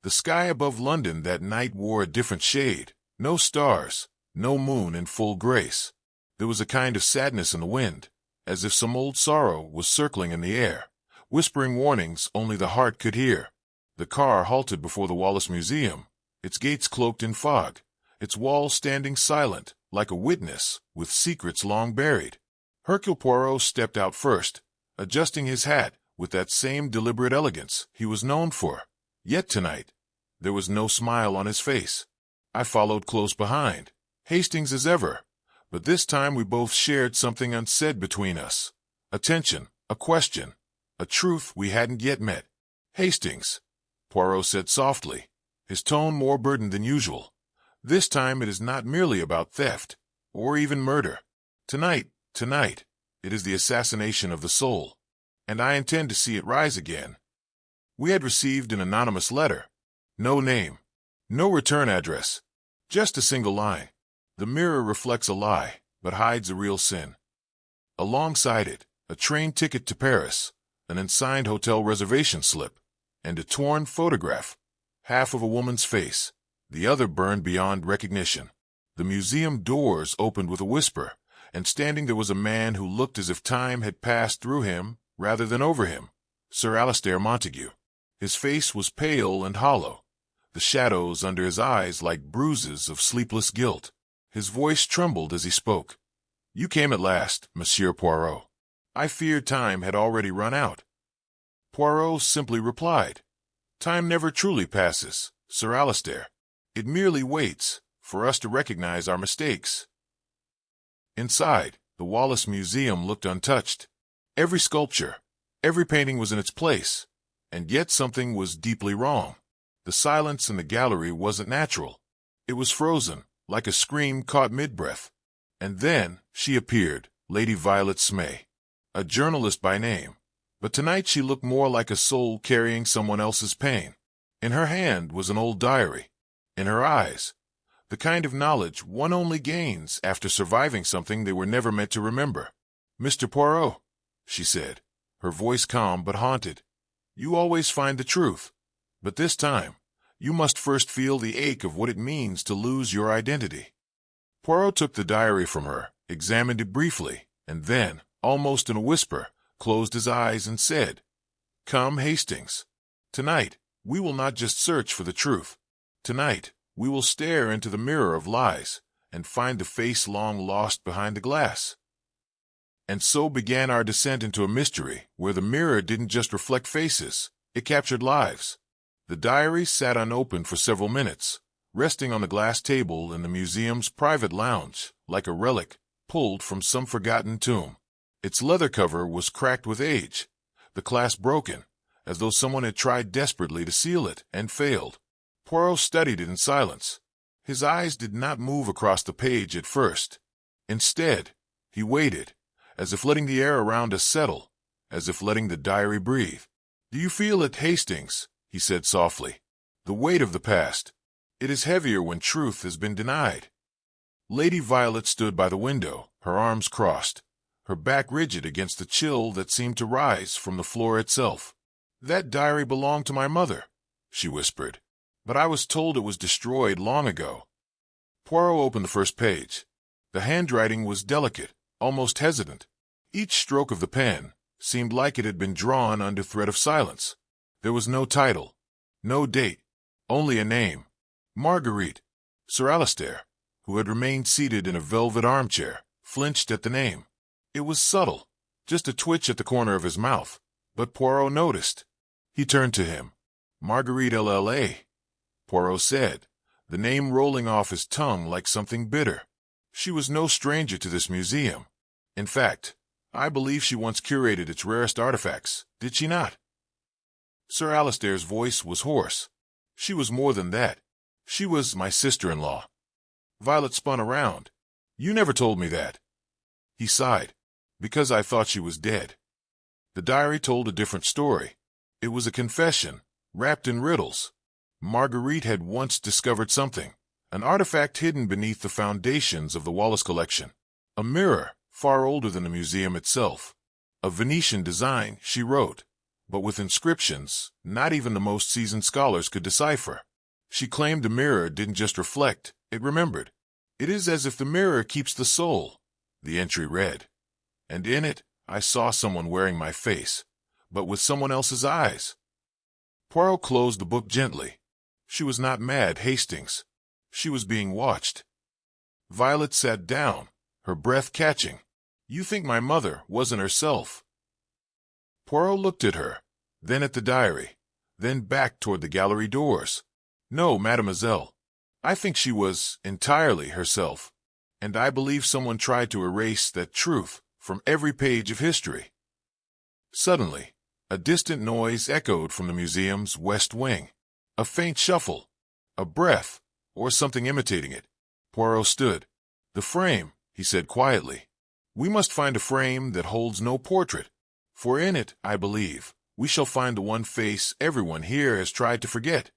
The sky above London that night wore a different shade. No stars, no moon in full grace. There was a kind of sadness in the wind, as if some old sorrow was circling in the air, whispering warnings only the heart could hear. The car halted before the Wallace Museum, its gates cloaked in fog, its walls standing silent, like a witness with secrets long buried. Hercule Poirot stepped out first, adjusting his hat with that same deliberate elegance he was known for. Yet tonight, there was no smile on his face. I followed close behind, Hastings as ever, but this time we both shared something unsaid between us. A tension, a question, a truth we hadn't yet met. "Hastings," Poirot said softly, his tone more burdened than usual. "This time it is not merely about theft, or even murder. Tonight, it is the assassination of the soul, and I intend to see it rise again." We had received an anonymous letter. No name, no return address, just a single line. The mirror reflects a lie, but hides a real sin. Alongside it, a train ticket to Paris, an unsigned hotel reservation slip, and a torn photograph, half of a woman's face, the other burned beyond recognition. The museum doors opened with a whisper, and standing there was a man who looked as if time had passed through him rather than over him, Sir Alistair Montague. His face was pale and hollow, the shadows under his eyes like bruises of sleepless guilt. His voice trembled as he spoke. "You came at last, Monsieur Poirot. I feared time had already run out." Poirot simply replied, "Time never truly passes, Sir Alistair. It merely waits for us to recognize our mistakes." Inside, the Wallace Museum looked untouched. Every sculpture, every painting was in its place, and yet something was deeply wrong. The silence in the gallery wasn't natural. It was frozen, like a scream caught mid-breath. And then she appeared, Lady Violet Smay, a journalist by name, but tonight she looked more like a soul carrying someone else's pain. In her hand was an old diary. In her eyes, the kind of knowledge one only gains after surviving something they were never meant to remember. "Mr. Poirot," she said, her voice calm but haunted, "you always find the truth, but this time, you must first feel the ache of what it means to lose your identity." Poirot took the diary from her, examined it briefly, and then, almost in a whisper, closed his eyes and said, "Come, Hastings. Tonight, we will not just search for the truth. Tonight, we will stare into the mirror of lies and find the face long lost behind the glass." And so began our descent into a mystery where the mirror didn't just reflect faces, it captured lives. The diary sat unopened for several minutes, resting on the glass table in the museum's private lounge, like a relic pulled from some forgotten tomb. Its leather cover was cracked with age, the clasp broken, as though someone had tried desperately to seal it and failed. Poirot studied it in silence. His eyes did not move across the page at first. Instead, he waited, as if letting the air around us settle, as if letting the diary breathe. "Do you feel it, Hastings?" he said softly. "The weight of the past. It is heavier when truth has been denied." Lady Violet stood by the window, her arms crossed, her back rigid against the chill that seemed to rise from the floor itself. "That diary belonged to my mother," she whispered, "but I was told it was destroyed long ago." Poirot opened the first page. The handwriting was delicate, almost hesitant. Each stroke of the pen seemed like it had been drawn under threat of silence. There was no title, no date, only a name. Marguerite. Sir Alistair, who had remained seated in a velvet armchair, flinched at the name. It was subtle, just a twitch at the corner of his mouth, but Poirot noticed. He turned to him. "Marguerite LLA," Poirot said, the name rolling off his tongue like something bitter. "She was no stranger to this museum. In fact, I believe she once curated its rarest artifacts, did she not?" Sir Alistair's voice was hoarse. "She was more than that. She was my sister-in-law." Violet spun around. "You never told me that." He sighed. "Because I thought she was dead." The diary told a different story. It was a confession, wrapped in riddles. Marguerite had once discovered something, an artifact hidden beneath the foundations of the Wallace collection. A mirror, far older than the museum itself. "A Venetian design," she wrote. but with inscriptions not even the most seasoned scholars could decipher. She claimed the mirror didn't just reflect, it remembered. "It is as if the mirror keeps the soul," the entry read. "And in it, I saw someone wearing my face, but with someone else's eyes." Poirot closed the book gently. She was not mad, Hastings. She was being watched. Violet sat down, her breath catching. "You think my mother wasn't herself?" Poirot looked at her, then at the diary, then back toward the gallery doors. "No, mademoiselle. I think she was entirely herself, and I believe someone tried to erase that truth from every page of history." Suddenly, a distant noise echoed from the museum's west wing. A faint shuffle, a breath, or something imitating it. Poirot stood. "The frame," he said quietly. "We must find a frame that holds no portrait, for in it, I believe, we shall find the one face everyone here has tried to forget."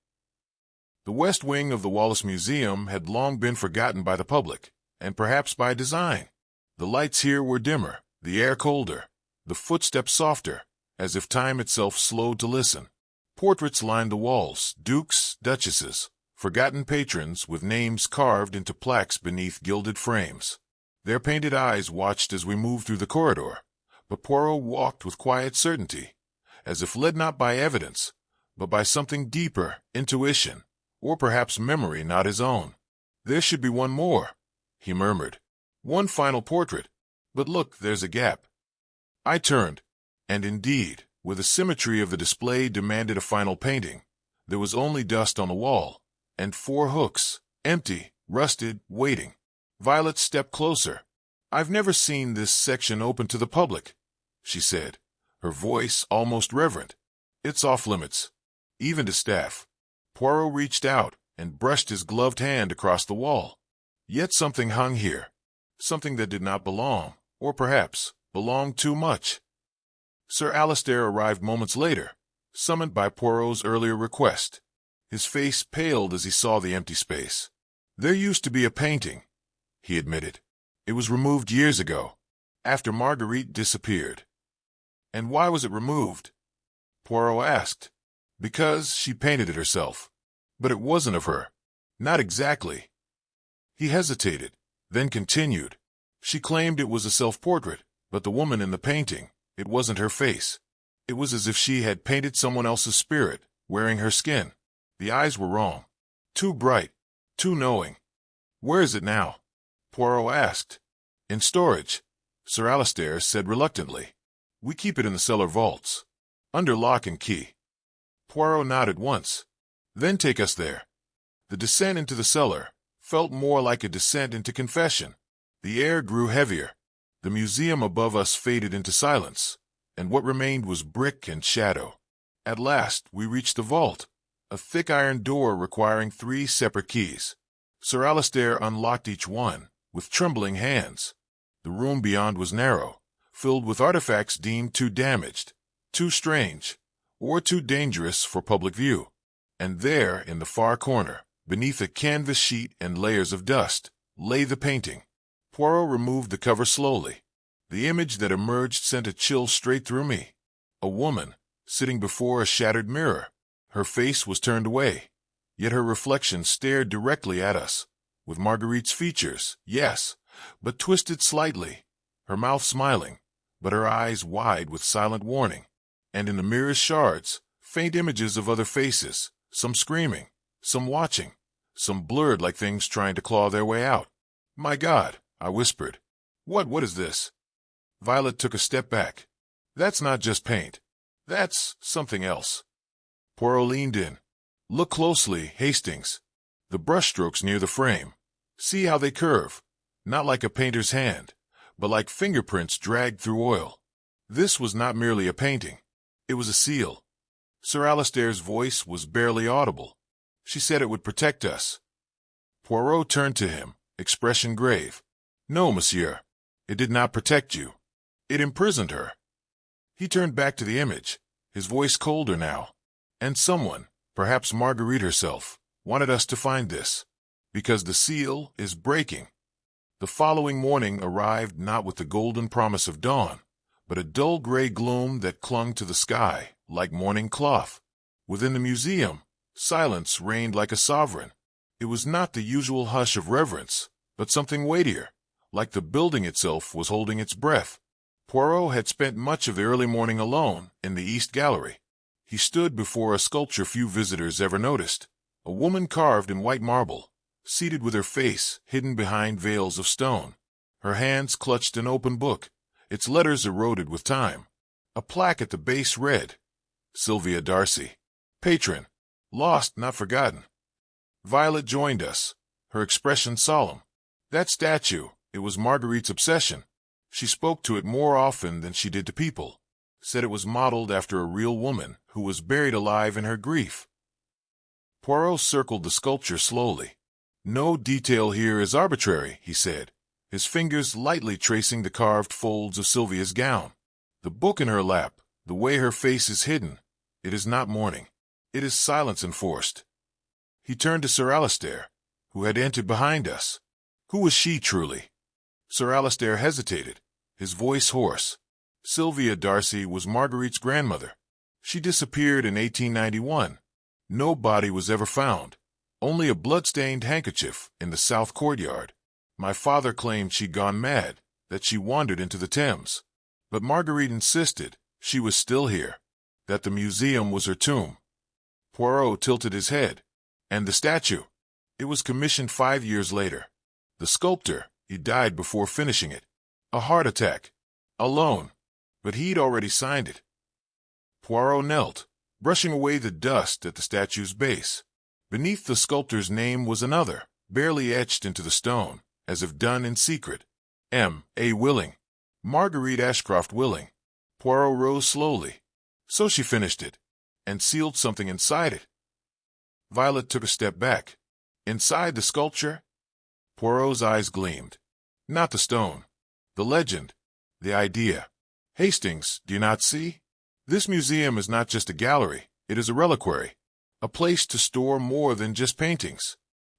The west wing of the Wallace Museum had long been forgotten by the public, and perhaps by design. The lights here were dimmer, the air colder, the footsteps softer, as if time itself slowed to listen. Portraits lined the walls, dukes, duchesses, forgotten patrons with names carved into plaques beneath gilded frames. Their painted eyes watched as we moved through the corridor, but Poirot walked with quiet certainty, as if led not by evidence, but by something deeper, intuition, or perhaps memory not his own. "There should be one more," he murmured. "One final portrait. But look, there's a gap." I turned, and indeed, where the symmetry of the display demanded a final painting, there was only dust on the wall, and 4 hooks, empty, rusted, waiting. Violet stepped closer. "I've never seen this section open to the public," she said, her voice almost reverent. "It's off limits, even to staff." Poirot reached out and brushed his gloved hand across the wall. Yet something hung here, something that did not belong, or perhaps belonged too much. Sir Alistair arrived moments later, summoned by Poirot's earlier request. His face paled as he saw the empty space. "There used to be a painting," he admitted. "It was removed years ago, after Marguerite disappeared." "And why was it removed?" Poirot asked. "Because she painted it herself. But it wasn't of her. Not exactly." He hesitated, then continued. "She claimed it was a self-portrait, but the woman in the painting, it wasn't her face. It was as if she had painted someone else's spirit, wearing her skin. The eyes were wrong. Too bright, too knowing." "Where is it now?" Poirot asked. "In storage," Sir Alistair said reluctantly. "We keep it in the cellar vaults, under lock and key." Poirot nodded once. "Then take us there." The descent into the cellar felt more like a descent into confession. The air grew heavier. The museum above us faded into silence, and what remained was brick and shadow. At last we reached the vault, a thick iron door requiring 3 separate keys. Sir Alistair unlocked each one, with trembling hands. The room beyond was narrow, filled with artifacts deemed too damaged, too strange, or too dangerous for public view. And there, in the far corner, beneath a canvas sheet and layers of dust, lay the painting. Poirot removed the cover slowly. The image that emerged sent a chill straight through me. A woman, sitting before a shattered mirror. Her face was turned away, yet her reflection stared directly at us, with Marguerite's features, yes, but twisted slightly, her mouth smiling, but her eyes wide with silent warning. And in the mirror's shards, faint images of other faces, some screaming, some watching, some blurred like things trying to claw their way out. "My God," I whispered. What is this?" Violet took a step back. "That's not just paint. That's something else." Poirot leaned in. "Look closely, Hastings. The brushstrokes near the frame. See how they curve, not like a painter's hand, but like fingerprints dragged through oil. This was not merely a painting. It was a seal." Sir Alistair's voice was barely audible. "She said it would protect us." Poirot turned to him, expression grave. "No, monsieur. It did not protect you. It imprisoned her." He turned back to the image, his voice colder now. "And someone, perhaps Marguerite herself, wanted us to find this, because the seal is breaking." The following morning arrived not with the golden promise of dawn, but a dull gray gloom that clung to the sky like morning cloth. Within the museum, silence reigned like a sovereign. It was not the usual hush of reverence, but something weightier, like the building itself was holding its breath. Poirot had spent much of the early morning alone in the East Gallery. He stood before a sculpture few visitors ever noticed, a woman carved in white marble, seated with her face hidden behind veils of stone. Her hands clutched an open book, its letters eroded with time. A plaque at the base read, "Sylvia Darcy, patron, lost not forgotten." Violet joined us, her expression solemn. That statue, it was Marguerite's obsession. She spoke to it more often than she did to people, said it was modeled after a real woman who was buried alive in her grief. Poirot circled the sculpture slowly. "No detail here is arbitrary," he said, his fingers lightly tracing the carved folds of Sylvia's gown. "The book in her lap, the way her face is hidden, it is not mourning. It is silence enforced." He turned to Sir Alistair, who had entered behind us. Who was she truly? Sir Alistair hesitated, his voice hoarse. Sylvia Darcy was Marguerite's grandmother. She disappeared in 1891. No body was ever found, only a blood-stained handkerchief in the south courtyard. My father claimed she'd gone mad, that she wandered into the Thames. But Marguerite insisted she was still here, that the museum was her tomb. Poirot tilted his head. And the statue? It was commissioned 5 years later. The sculptor, he died before finishing it. A heart attack. Alone. But he'd already signed it. Poirot knelt, brushing away the dust at the statue's base. Beneath the sculptor's name was another, barely etched into the stone, as if done in secret. M. A. Willing. Marguerite Ashcroft Willing. Poirot rose slowly. So she finished it, and sealed something inside it. Violet took a step back. Inside the sculpture? Poirot's eyes gleamed. Not the stone. The legend. The idea. Hastings, do you not see? This museum is not just a gallery, it is a reliquary. A place to store more than just paintings.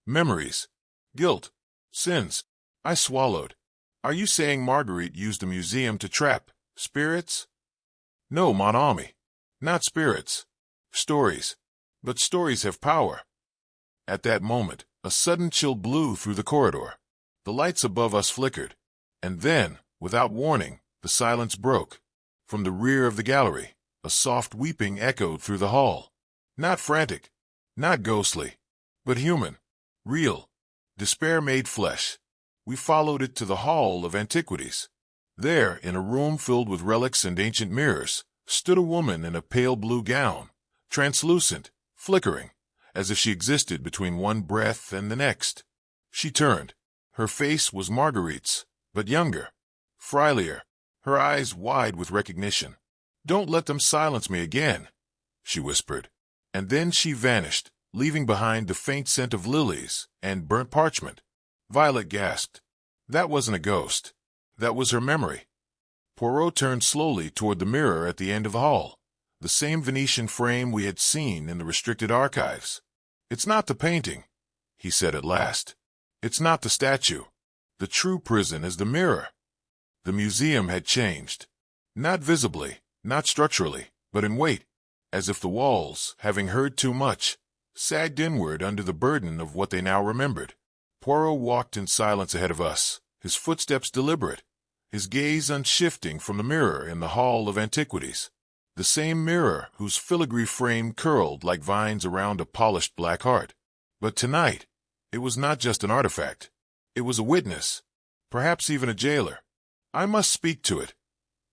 Memories. Guilt. Sins. I swallowed. Are you saying Marguerite used the museum to trap spirits? No, mon ami. Not spirits. Stories. But stories have power. At that moment, a sudden chill blew through the corridor. The lights above us flickered. And then, without warning, the silence broke. From the rear of the gallery, a soft weeping echoed through the hall. Not frantic, not ghostly, but human, real. Despair made flesh. We followed it to the Hall of Antiquities. There, in a room filled with relics and ancient mirrors, stood a woman in a pale blue gown, translucent, flickering, as if she existed between one breath and the next. She turned. Her face was Marguerite's, but younger, frilier, her eyes wide with recognition. "Don't let them silence me again," she whispered. And then she vanished, leaving behind the faint scent of lilies and burnt parchment. Violet gasped. That wasn't a ghost. That was her memory. Poirot turned slowly toward the mirror at the end of the hall, the same Venetian frame we had seen in the restricted archives. "It's not the painting," he said at last. "It's not the statue. The true prison is the mirror." The museum had changed. Not visibly, not structurally, but in weight, as if the walls, having heard too much, sagged inward under the burden of what they now remembered. Poirot walked in silence ahead of us, his footsteps deliberate, his gaze unshifting from the mirror in the Hall of Antiquities. The same mirror whose filigree frame curled like vines around a polished black heart. But tonight, it was not just an artifact. It was a witness, perhaps even a jailer. "I must speak to it,"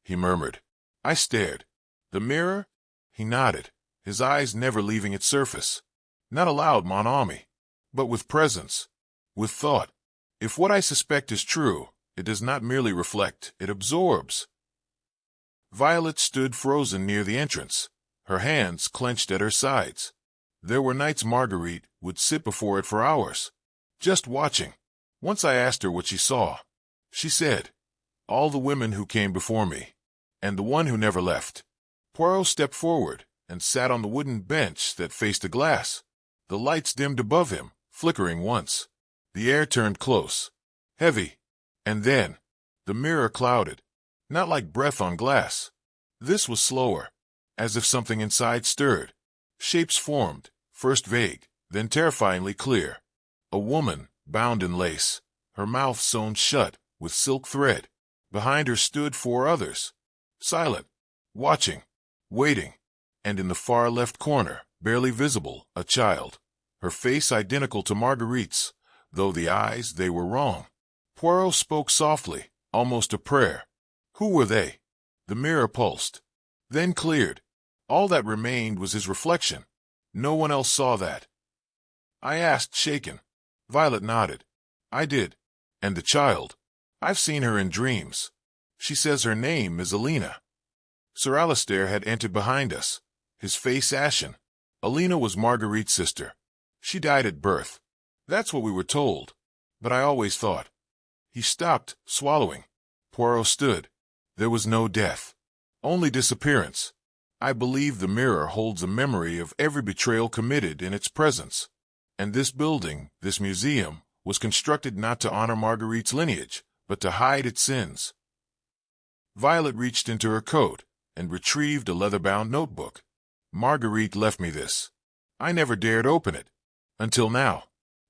he murmured. I stared. "The mirror?" He nodded, his eyes never leaving its surface. "Not aloud, mon ami, but with presence, with thought. If what I suspect is true, it does not merely reflect, it absorbs." Violet stood frozen near the entrance, her hands clenched at her sides. There were nights Marguerite would sit before it for hours, just watching. Once I asked her what she saw. She said, "All the women who came before me, and the one who never left." Poirot stepped forward and sat on the wooden bench that faced the glass. The lights dimmed above him, flickering once. The air turned close, heavy, and then the mirror clouded. Not like breath on glass. This was slower, as if something inside stirred. Shapes formed, first vague, then terrifyingly clear. A woman, bound in lace, her mouth sewn shut with silk thread. Behind her stood 4 others, silent, watching, waiting, and in the far left corner, barely visible, a child. Her face identical to Marguerite's, though the eyes, they were wrong. Poirot spoke softly, almost a prayer. Who were they? The mirror pulsed, then cleared. All that remained was his reflection. No one else saw that. I asked, shaken. Violet nodded. I did. And the child? I've seen her in dreams. She says her name is Alina. Sir Alistair had entered behind us, his face ashen. Alina was Marguerite's sister. She died at birth. That's what we were told. But I always thought. He stopped, swallowing. Poirot stood. There was no death. Only disappearance. I believe the mirror holds a memory of every betrayal committed in its presence. And this building, this museum, was constructed not to honor Marguerite's lineage, but to hide its sins. Violet reached into her coat and retrieved a leather-bound notebook. Marguerite left me this. I never dared open it. Until now.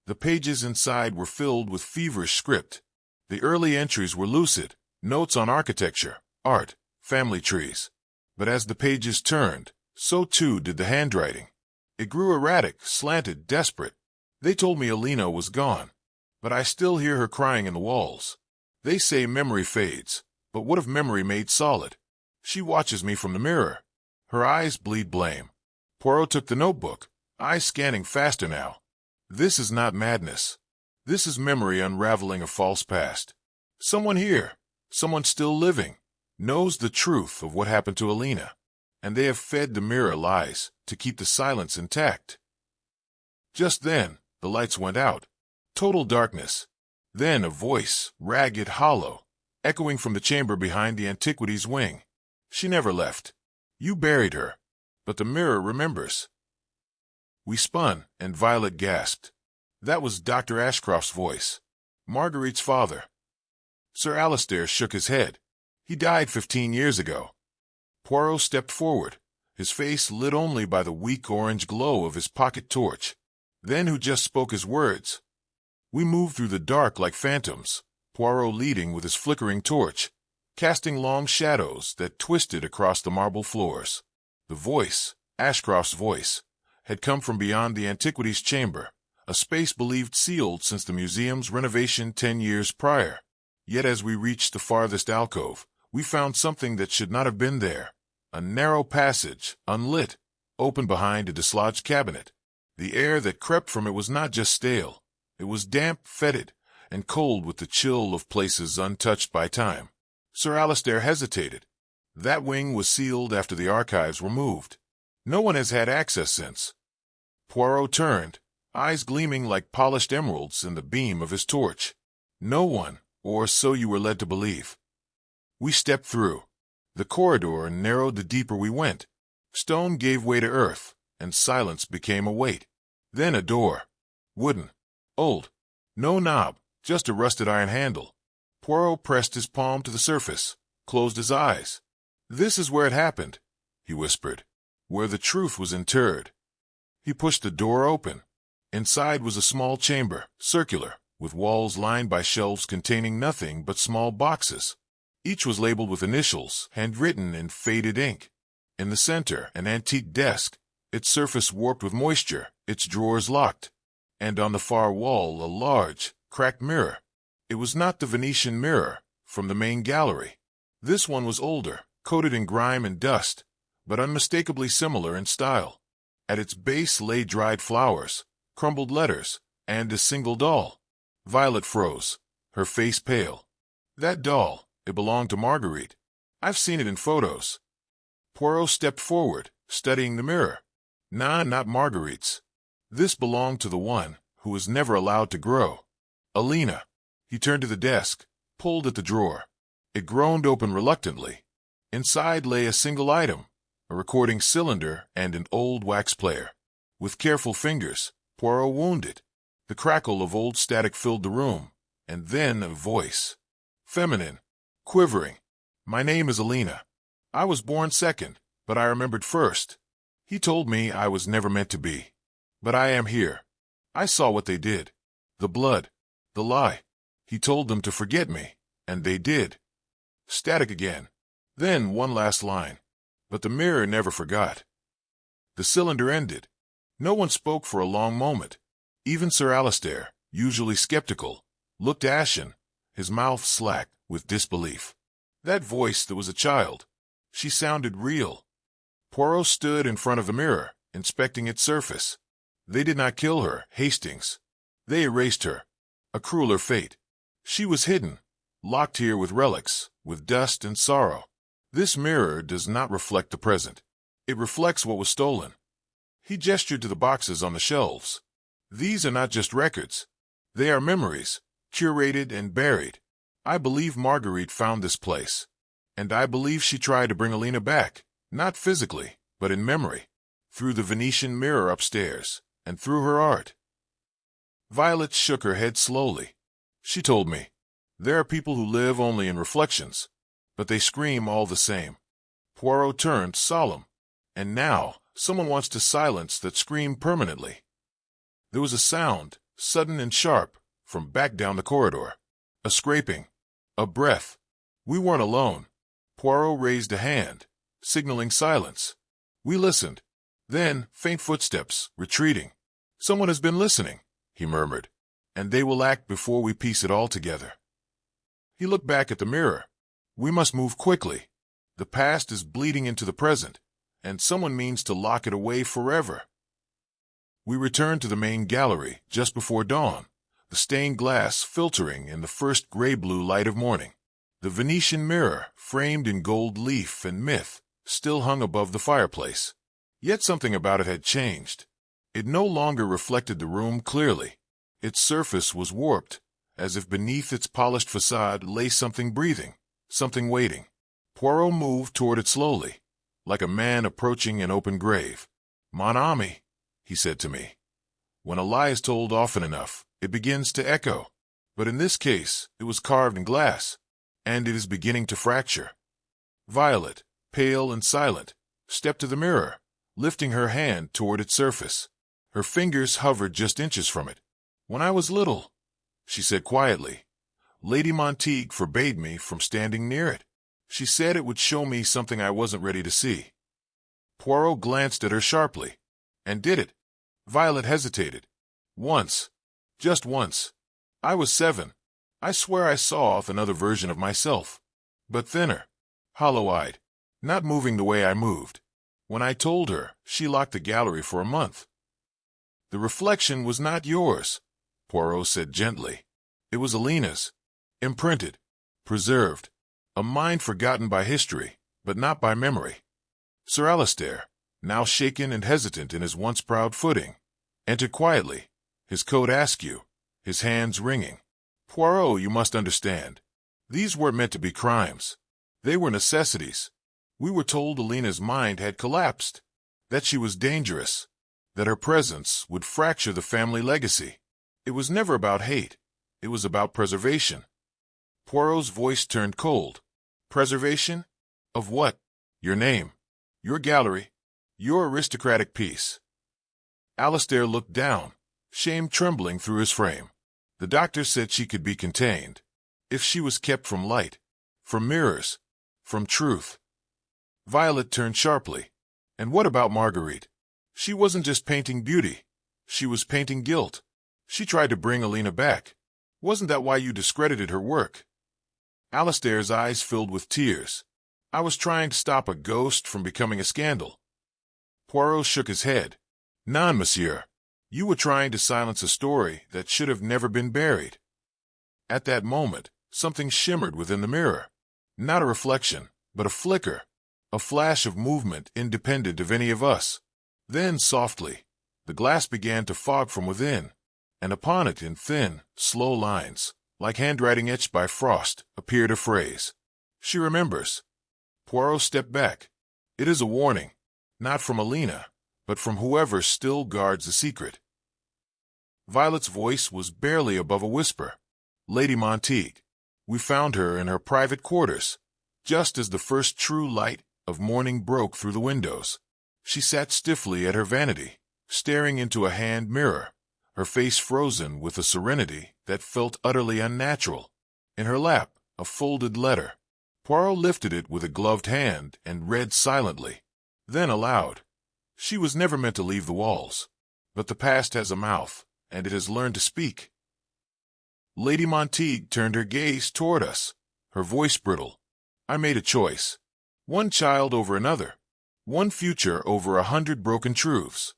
The pages inside were filled with feverish script. The early entries were lucid, notes on architecture, art, family trees. But as the pages turned, so too did the handwriting. It grew erratic, slanted, desperate. They told me Alina was gone, but I still hear her crying in the walls. They say memory fades, but what if memory made solid? She watches me from the mirror. Her eyes bleed blame. Poirot took the notebook, eyes scanning faster now. This is not madness. This is memory unraveling a false past. Someone here, someone still living, knows the truth of what happened to Alina, and they have fed the mirror lies to keep the silence intact. Just then, the lights went out. Total darkness. Then a voice, ragged, hollow, echoing from the chamber behind the antiquities wing. She never left. You buried her, but the mirror remembers. We spun, and Violet gasped. That was Dr. Ashcroft's voice. Marguerite's father. Sir Alistair shook his head. He died 15 years ago. Poirot stepped forward, his face lit only by the weak orange glow of his pocket torch. Then who just spoke his words? We moved through the dark like phantoms, Poirot leading with his flickering torch, casting long shadows that twisted across the marble floors. The voice, Ashcroft's voice, had come from beyond the antiquities chamber, a space believed sealed since the museum's renovation 10 years prior. Yet as we reached the farthest alcove, we found something that should not have been there. A narrow passage, unlit, open behind a dislodged cabinet. The air that crept from it was not just stale. It was damp, fetid, and cold with the chill of places untouched by time. Sir Alistair hesitated. That wing was sealed after the archives were moved. No one has had access since. Poirot turned, eyes gleaming like polished emeralds in the beam of his torch. No one, or so you were led to believe. We stepped through. The corridor narrowed the deeper we went. Stone gave way to earth, and silence became a weight. Then a door. Wooden. Old. No knob, just a rusted iron handle. Poirot pressed his palm to the surface, closed his eyes. This is where it happened, he whispered. Where the truth was interred. He pushed the door open. Inside was a small chamber, circular, with walls lined by shelves containing nothing but small boxes. Each was labeled with initials, handwritten in faded ink. In the center, an antique desk, its surface warped with moisture, its drawers locked. And on the far wall, a large, cracked mirror. It was not the Venetian mirror from the main gallery. This one was older, coated in grime and dust, but unmistakably similar in style. At its base lay dried flowers, crumbled letters, and a single doll. Violet froze, her face pale. That doll, it belonged to Marguerite. I've seen it in photos. Poirot stepped forward, studying the mirror. Nah, not Marguerite's. This belonged to the one who was never allowed to grow. Alina. He turned to the desk, pulled at the drawer. It groaned open reluctantly. Inside lay a single item, a recording cylinder and an old wax player. With careful fingers, Poirot wound it. The crackle of old static filled the room, and then a voice. Feminine, quivering. My name is Alina. I was born second, but I remembered first. He told me I was never meant to be. But I am here. I saw what they did. The blood. The lie. He told them to forget me, and they did. Static again. Then one last line. But the mirror never forgot. The cylinder ended. No one spoke for a long moment. Even Sir Alistair, usually skeptical, looked ashen, his mouth slack with disbelief. That voice that was a child. She sounded real. Poirot stood in front of the mirror, inspecting its surface. They did not kill her, Hastings. They erased her. A crueler fate. She was hidden, locked here with relics, with dust and sorrow. This mirror does not reflect the present. It reflects what was stolen. He gestured to the boxes on the shelves. These are not just records. They are memories, curated and buried. I believe Marguerite found this place. And I believe she tried to bring Alina back, not physically, but in memory, through the Venetian mirror upstairs, and through her art. Violet shook her head slowly. She told me, there are people who live only in reflections, but they scream all the same. Poirot turned solemn. And now, someone wants to silence that scream permanently. There was a sound, sudden and sharp, from back down the corridor. A scraping. A breath. We weren't alone. Poirot raised a hand, signaling silence. We listened. Then, faint footsteps, retreating. Someone has been listening, he murmured. And they will act before we piece it all together. He looked back at the mirror. We must move quickly. The past is bleeding into the present, and someone means to lock it away forever. We returned to the main gallery just before dawn, the stained glass filtering in the first gray-blue light of morning. The Venetian mirror, framed in gold leaf and myth, still hung above the fireplace. Yet something about it had changed. It no longer reflected the room clearly. Its surface was warped, as if beneath its polished facade lay something breathing, something waiting. Poirot moved toward it slowly, like a man approaching an open grave. Mon ami, he said to me. When a lie is told often enough, it begins to echo. But in this case, it was carved in glass, and it is beginning to fracture. Violet, pale and silent, stepped to the mirror, lifting her hand toward its surface. Her fingers hovered just inches from it. When I was little, she said quietly, Lady Montague forbade me from standing near it. She said it would show me something I wasn't ready to see. Poirot glanced at her sharply. And did it? Violet hesitated. Once. Just once. I was 7. I swear I saw another version of myself. But thinner. Hollow-eyed. Not moving the way I moved. When I told her, she locked the gallery for a month. The reflection was not yours, Poirot said gently. It was Alina's. Imprinted. Preserved. A mind forgotten by history, but not by memory. Sir Alistair, now shaken and hesitant in his once proud footing, entered quietly, his coat askew, his hands wringing. Poirot, you must understand. These weren't meant to be crimes. They were necessities. We were told Alina's mind had collapsed, that she was dangerous, that her presence would fracture the family legacy. It was never about hate. It was about preservation. Poirot's voice turned cold. Preservation? Of what? Your name. Your gallery. Your aristocratic piece. Alistair looked down, shame trembling through his frame. The doctor said she could be contained, if she was kept from light, from mirrors, from truth. Violet turned sharply. And what about Marguerite? She wasn't just painting beauty. She was painting guilt. She tried to bring Alina back. Wasn't that why you discredited her work? Alistair's eyes filled with tears. I was trying to stop a ghost from becoming a scandal. Poirot shook his head. Non, monsieur. You were trying to silence a story that should have never been buried. At that moment, something shimmered within the mirror. Not a reflection, but a flicker. A flash of movement independent of any of us. Then, softly, the glass began to fog from within, and upon it in thin, slow lines, like handwriting etched by frost, appeared a phrase. She remembers. Poirot stepped back. It is a warning, not from Alina, but from whoever still guards the secret. Violet's voice was barely above a whisper. Lady Montague. We found her in her private quarters, just as the first true light of morning broke through the windows. She sat stiffly at her vanity, staring into a hand mirror, her face frozen with a serenity that felt utterly unnatural. In her lap, a folded letter. Poirot lifted it with a gloved hand and read silently. Then aloud, "She was never meant to leave the walls. But the past has a mouth, and it has learned to speak." Lady Montague turned her gaze toward us, her voice brittle. "I made a choice. One child over another. One future over 100 broken truths.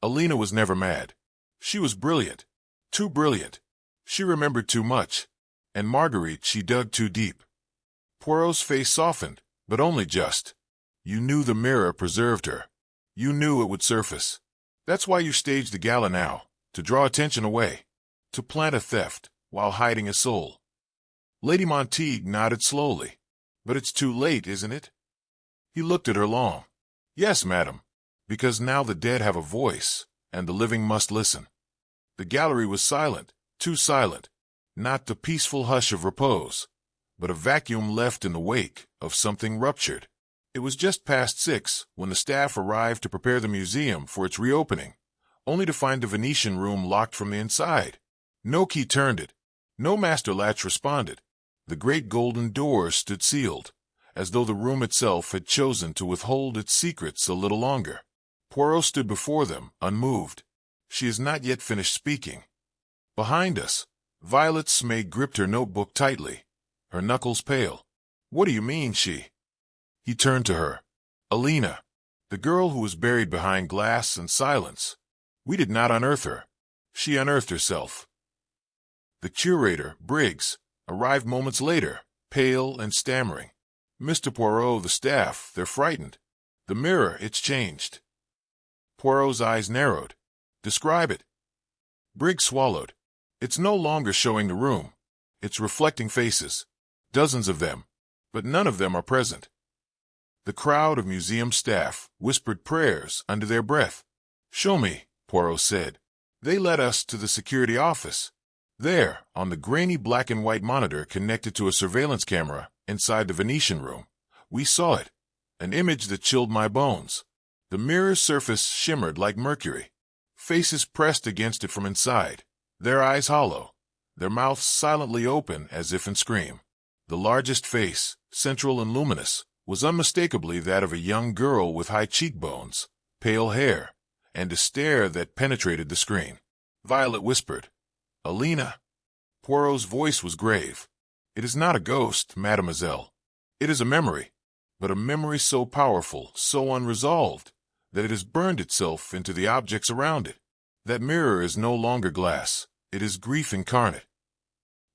Alina was never mad. She was brilliant. Too brilliant. She remembered too much. And Marguerite, she dug too deep." Poirot's face softened, but only just. "You knew the mirror preserved her. You knew it would surface. That's why you staged the gala now, to draw attention away, to plant a theft while hiding a soul." Lady Montague nodded slowly. "But it's too late, isn't it?" He looked at her long. "Yes, madam, because now the dead have a voice, and the living must listen." The gallery was silent, too silent, not the peaceful hush of repose, but a vacuum left in the wake of something ruptured. It was just past 6 when the staff arrived to prepare the museum for its reopening, only to find the Venetian room locked from the inside. No key turned it. No master latch responded. The great golden doors stood sealed, as though the room itself had chosen to withhold its secrets a little longer. Poirot stood before them, unmoved. "She has not yet finished speaking." Behind us, Violet Smay gripped her notebook tightly, her knuckles pale. "What do you mean, she?" He turned to her. "Alina, the girl who was buried behind glass and silence. We did not unearth her. She unearthed herself." The curator, Briggs, arrived moments later, pale and stammering. "Mr. Poirot, the staff, they're frightened. The mirror, it's changed." Poirot's eyes narrowed. "Describe it." Briggs swallowed. "It's no longer showing the room. It's reflecting faces. Dozens of them. But none of them are present." The crowd of museum staff whispered prayers under their breath. "Show me," Poirot said. They led us to the security office. There, on the grainy black and white monitor connected to a surveillance camera inside the Venetian room, we saw it, an image that chilled my bones. The mirror's surface shimmered like mercury. Faces pressed against it from inside, their eyes hollow, their mouths silently open as if in scream. The largest face, central and luminous, was unmistakably that of a young girl with high cheekbones, pale hair, and a stare that penetrated the screen. Violet whispered, "Alina." Poirot's voice was grave. "It is not a ghost, mademoiselle. It is a memory, but a memory so powerful, so unresolved, that it has burned itself into the objects around it. That mirror is no longer glass. It is grief incarnate."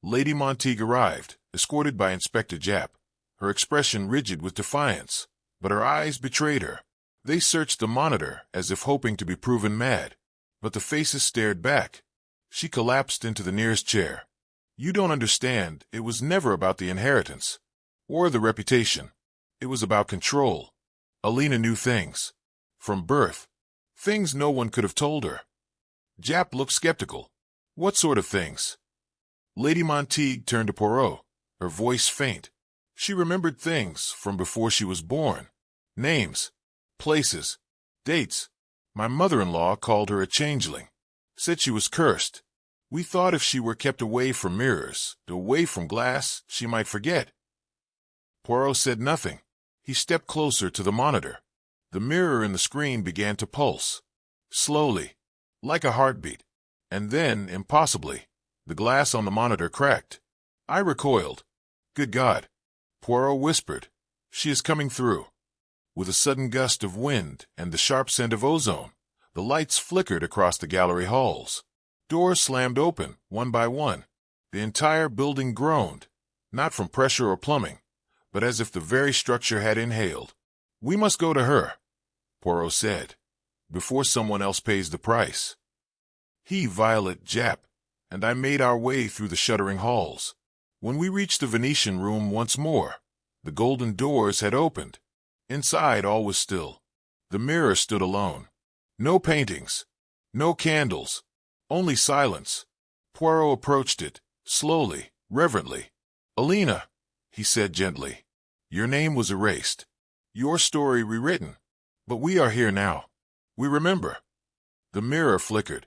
Lady Montague arrived, escorted by Inspector Japp, her expression rigid with defiance, but her eyes betrayed her. They searched the monitor as if hoping to be proven mad, but the faces stared back. She collapsed into the nearest chair. "You don't understand. It was never about the inheritance, or the reputation. It was about control. Alina knew things. From birth. Things no one could have told her." Japp looked skeptical. "What sort of things?" Lady Montague turned to Poirot, her voice faint. She remembered things from before she was born. Names, places, dates. My mother-in-law called her a changeling. Said she was cursed. We thought if she were kept away from mirrors, away from glass, she might forget." Poirot said nothing. He stepped closer to the monitor. The mirror in the screen began to pulse. Slowly, like a heartbeat. And then, impossibly, the glass on the monitor cracked. I recoiled. "Good God!" Poirot whispered, "She is coming through." With a sudden gust of wind and the sharp scent of ozone, the lights flickered across the gallery halls. Doors slammed open, one by one. The entire building groaned, not from pressure or plumbing, but as if the very structure had inhaled. "We must go to her," Poirot said, "before someone else pays the price." He, Violet, Japp, and I made our way through the shuddering halls. When we reached the Venetian room once more, the golden doors had opened. Inside all was still. The mirror stood alone. No paintings, no candles, only silence. Poirot approached it, slowly, reverently. "Alina," he said gently. Your name was erased. Your story rewritten. But we are here now. We remember. The mirror flickered.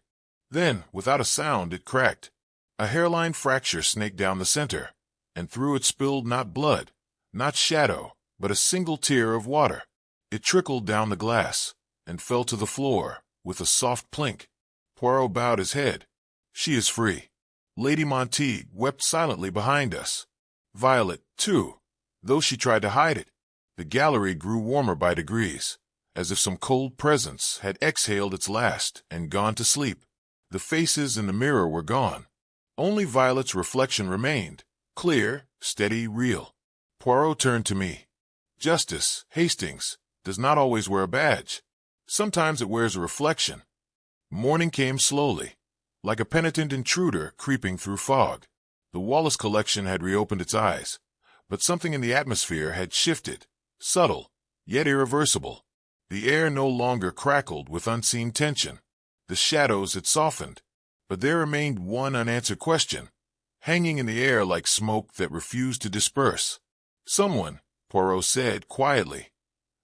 Then, without a sound, it cracked. A hairline fracture snaked down the center, and through it spilled not blood, not shadow, but a single tear of water. It trickled down the glass, and fell to the floor, with a soft plink. Poirot bowed his head. She is free. Lady Montague wept silently behind us. Violet, too, though she tried to hide it. The gallery grew warmer by degrees, as if some cold presence had exhaled its last and gone to sleep. The faces in the mirror were gone. Only Violet's reflection remained, clear, steady, real. Poirot turned to me. Justice, Hastings, does not always wear a badge. Sometimes it wears a reflection. Morning came slowly, like a penitent intruder creeping through fog. The Wallace collection had reopened its eyes, but something in the atmosphere had shifted, subtle, yet irreversible. The air no longer crackled with unseen tension. The shadows had softened, but there remained one unanswered question, hanging in the air like smoke that refused to disperse. Someone, Poirot said quietly,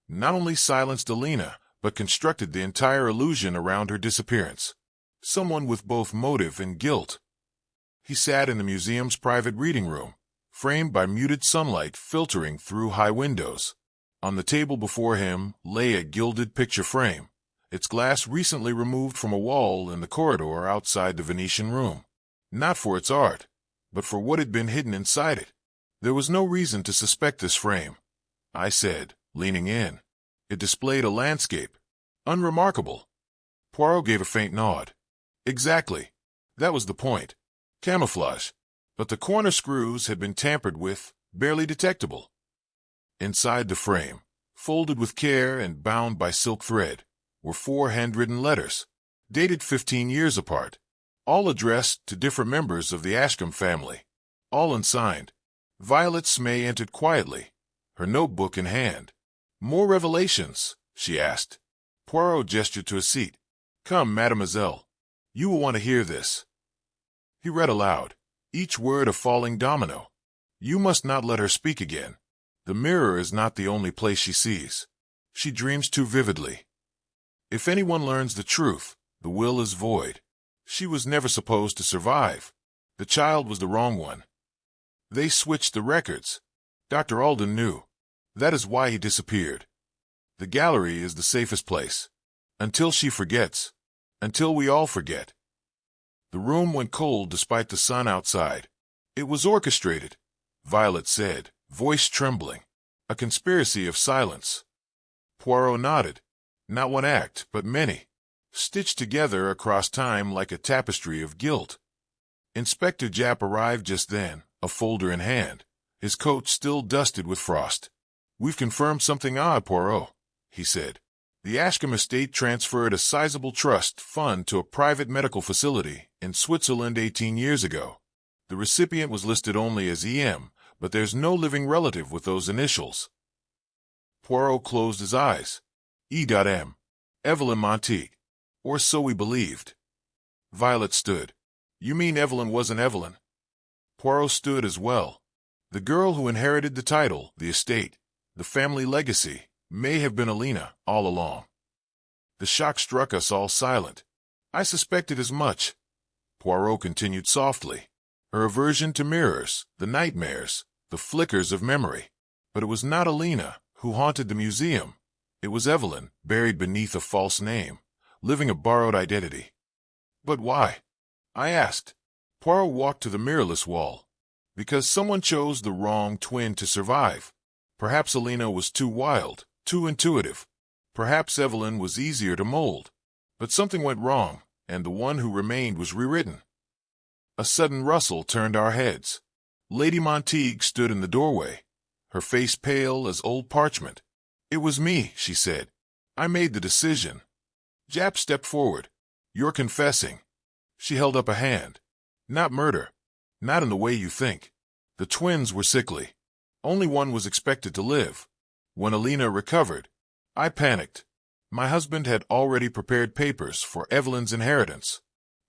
not only silenced Alina, but constructed the entire illusion around her disappearance. Someone with both motive and guilt. He sat in the museum's private reading room, framed by muted sunlight filtering through high windows. On the table before him lay a gilded picture frame, its glass recently removed from a wall in the corridor outside the Venetian room. Not for its art, but for what had been hidden inside it. There was no reason to suspect this frame, I said, leaning in. It displayed a landscape. Unremarkable. Poirot gave a faint nod. Exactly. That was the point. Camouflage. But the corner screws had been tampered with, barely detectable. Inside the frame, folded with care and bound by silk thread, were 4 handwritten letters, dated 15 years apart, all addressed to different members of the Ashcombe family, all unsigned. Violet Smay entered quietly, her notebook in hand. More revelations, she asked. Poirot gestured to a seat. Come, mademoiselle. You will want to hear this. He read aloud, each word a falling domino. You must not let her speak again. The mirror is not the only place she sees. She dreams too vividly. If anyone learns the truth, the will is void. She was never supposed to survive. The child was the wrong one. They switched the records. Dr. Alden knew. That is why he disappeared. The gallery is the safest place. Until she forgets. Until we all forget. The room went cold despite the sun outside. It was orchestrated, Violet said, voice trembling. A conspiracy of silence. Poirot nodded. Not one act, but many. Stitched together across time like a tapestry of guilt. Inspector Japp arrived just then, a folder in hand, his coat still dusted with frost. We've confirmed something odd, Poirot, he said. The Ashcombe estate transferred a sizable trust fund to a private medical facility in Switzerland 18 years ago. The recipient was listed only as E.M., but there's no living relative with those initials. Poirot closed his eyes. E.M. Evelyn Montague. Or so we believed. Violet stood. You mean Evelyn wasn't Evelyn? Poirot stood as well. The girl who inherited the title, the estate, the family legacy, may have been Alina all along. The shock struck us all silent. I suspected as much. Poirot continued softly. Her aversion to mirrors, the nightmares, the flickers of memory. But it was not Alina who haunted the museum. It was Evelyn, buried beneath a false name, living a borrowed identity. But why? I asked. Poirot walked to the mirrorless wall. Because someone chose the wrong twin to survive. Perhaps Alina was too wild, too intuitive. Perhaps Evelyn was easier to mold. But something went wrong, and the one who remained was rewritten. A sudden rustle turned our heads. Lady Montague stood in the doorway, her face pale as old parchment. It was me, she said. I made the decision. Japp stepped forward. You're confessing. She held up a hand. Not murder. Not in the way you think. The twins were sickly. Only one was expected to live. When Alina recovered, I panicked. My husband had already prepared papers for Evelyn's inheritance.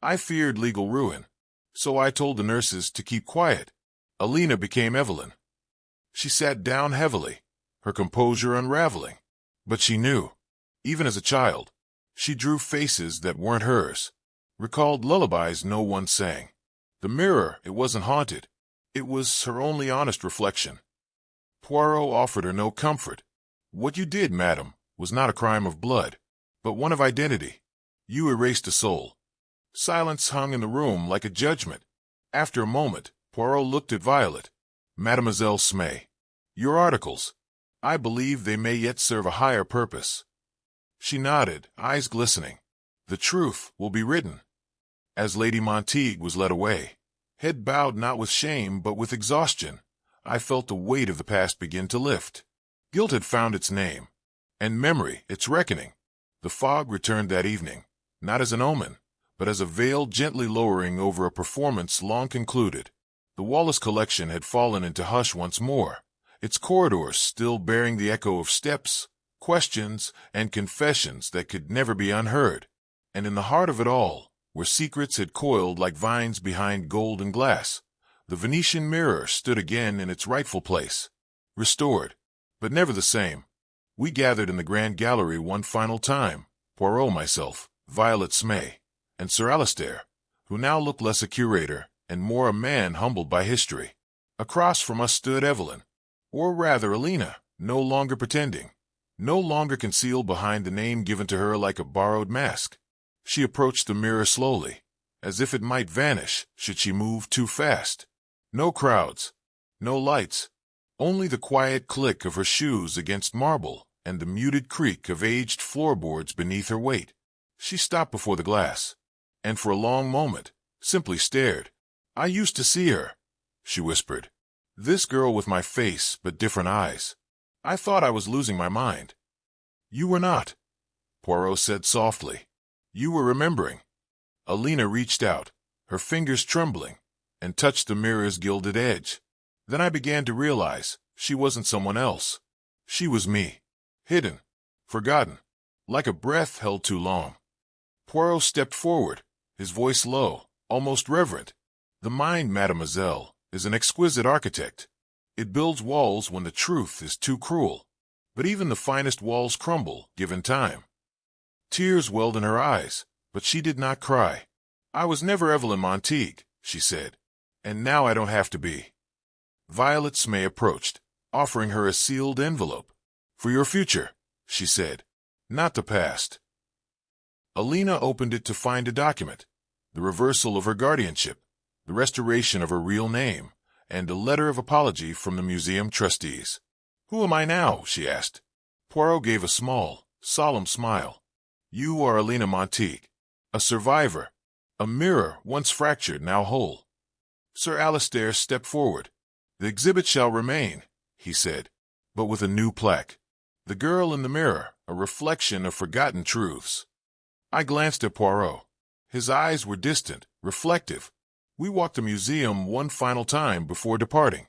I feared legal ruin, so I told the nurses to keep quiet. Alina became Evelyn. She sat down heavily, her composure unraveling. But she knew. Even as a child, she drew faces that weren't hers, recalled lullabies no one sang. The mirror, it wasn't haunted. It was her only honest reflection. Poirot offered her no comfort. What you did, madam, was not a crime of blood, but one of identity. You erased a soul. Silence hung in the room like a judgment. After a moment, Poirot looked at Violet. Mademoiselle Smay, your articles, I believe they may yet serve a higher purpose. She nodded, eyes glistening. The truth will be written. As Lady Montague was led away, head bowed not with shame but with exhaustion, I felt the weight of the past begin to lift. Guilt had found its name, and memory its reckoning. The fog returned that evening, not as an omen, but as a veil gently lowering over a performance long concluded. The Wallace collection had fallen into hush once more, its corridors still bearing the echo of steps, questions, and confessions that could never be unheard. And in the heart of it all, where secrets had coiled like vines behind gold and glass, the Venetian mirror stood again in its rightful place, restored, but never the same. We gathered in the Grand Gallery one final time, Poirot, myself, Violet Smay, and Sir Alistair, who now looked less a curator and more a man humbled by history. Across from us stood Evelyn, or rather Alina, no longer pretending, no longer concealed behind the name given to her like a borrowed mask. She approached the mirror slowly, as if it might vanish should she move too fast. No crowds, no lights, only the quiet click of her shoes against marble and the muted creak of aged floorboards beneath her weight. She stopped before the glass, and for a long moment simply stared. I used to see her, she whispered. This girl with my face but different eyes. I thought I was losing my mind. You were not, Poirot said softly. You were remembering. Alina reached out, her fingers trembling, and touched the mirror's gilded edge. Then I began to realize she wasn't someone else. She was me, hidden, forgotten, like a breath held too long. Poirot stepped forward, his voice low, almost reverent. The mind, mademoiselle, is an exquisite architect. It builds walls when the truth is too cruel. But even the finest walls crumble, given time. Tears welled in her eyes, but she did not cry. I was never Evelyn Montague, she said, and now I don't have to be. Violet Smay approached, offering her a sealed envelope. For your future, she said, not the past. Alina opened it to find a document, the reversal of her guardianship, the restoration of her real name, and a letter of apology from the museum trustees. Who am I now? She asked. Poirot gave a small, solemn smile. You are Alina Montague, a survivor, a mirror once fractured, now whole. Sir Alistair stepped forward. The exhibit shall remain, he said, but with a new plaque. The girl in the mirror, a reflection of forgotten truths. I glanced at Poirot. His eyes were distant, reflective. We walked the museum one final time before departing.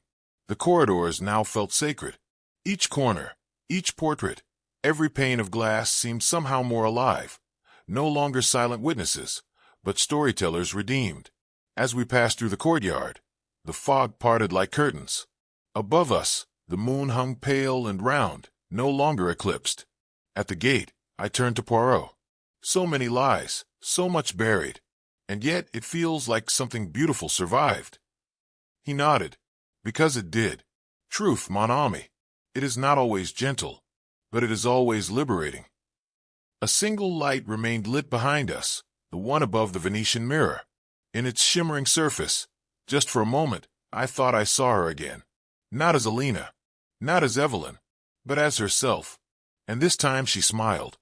The corridors now felt sacred. Each corner, each portrait, every pane of glass seemed somehow more alive. No longer silent witnesses, but storytellers redeemed. As we passed through the courtyard, the fog parted like curtains. Above us, the moon hung pale and round, no longer eclipsed. At the gate, I turned to Poirot. So many lies, so much buried, and yet it feels like something beautiful survived. He nodded. Because it did. Truth, mon ami. It is not always gentle, but it is always liberating. A single light remained lit behind us, the one above the Venetian mirror. In its shimmering surface, just for a moment, I thought I saw her again. Not as Alina, not as Evelyn, but as herself. And this time she smiled.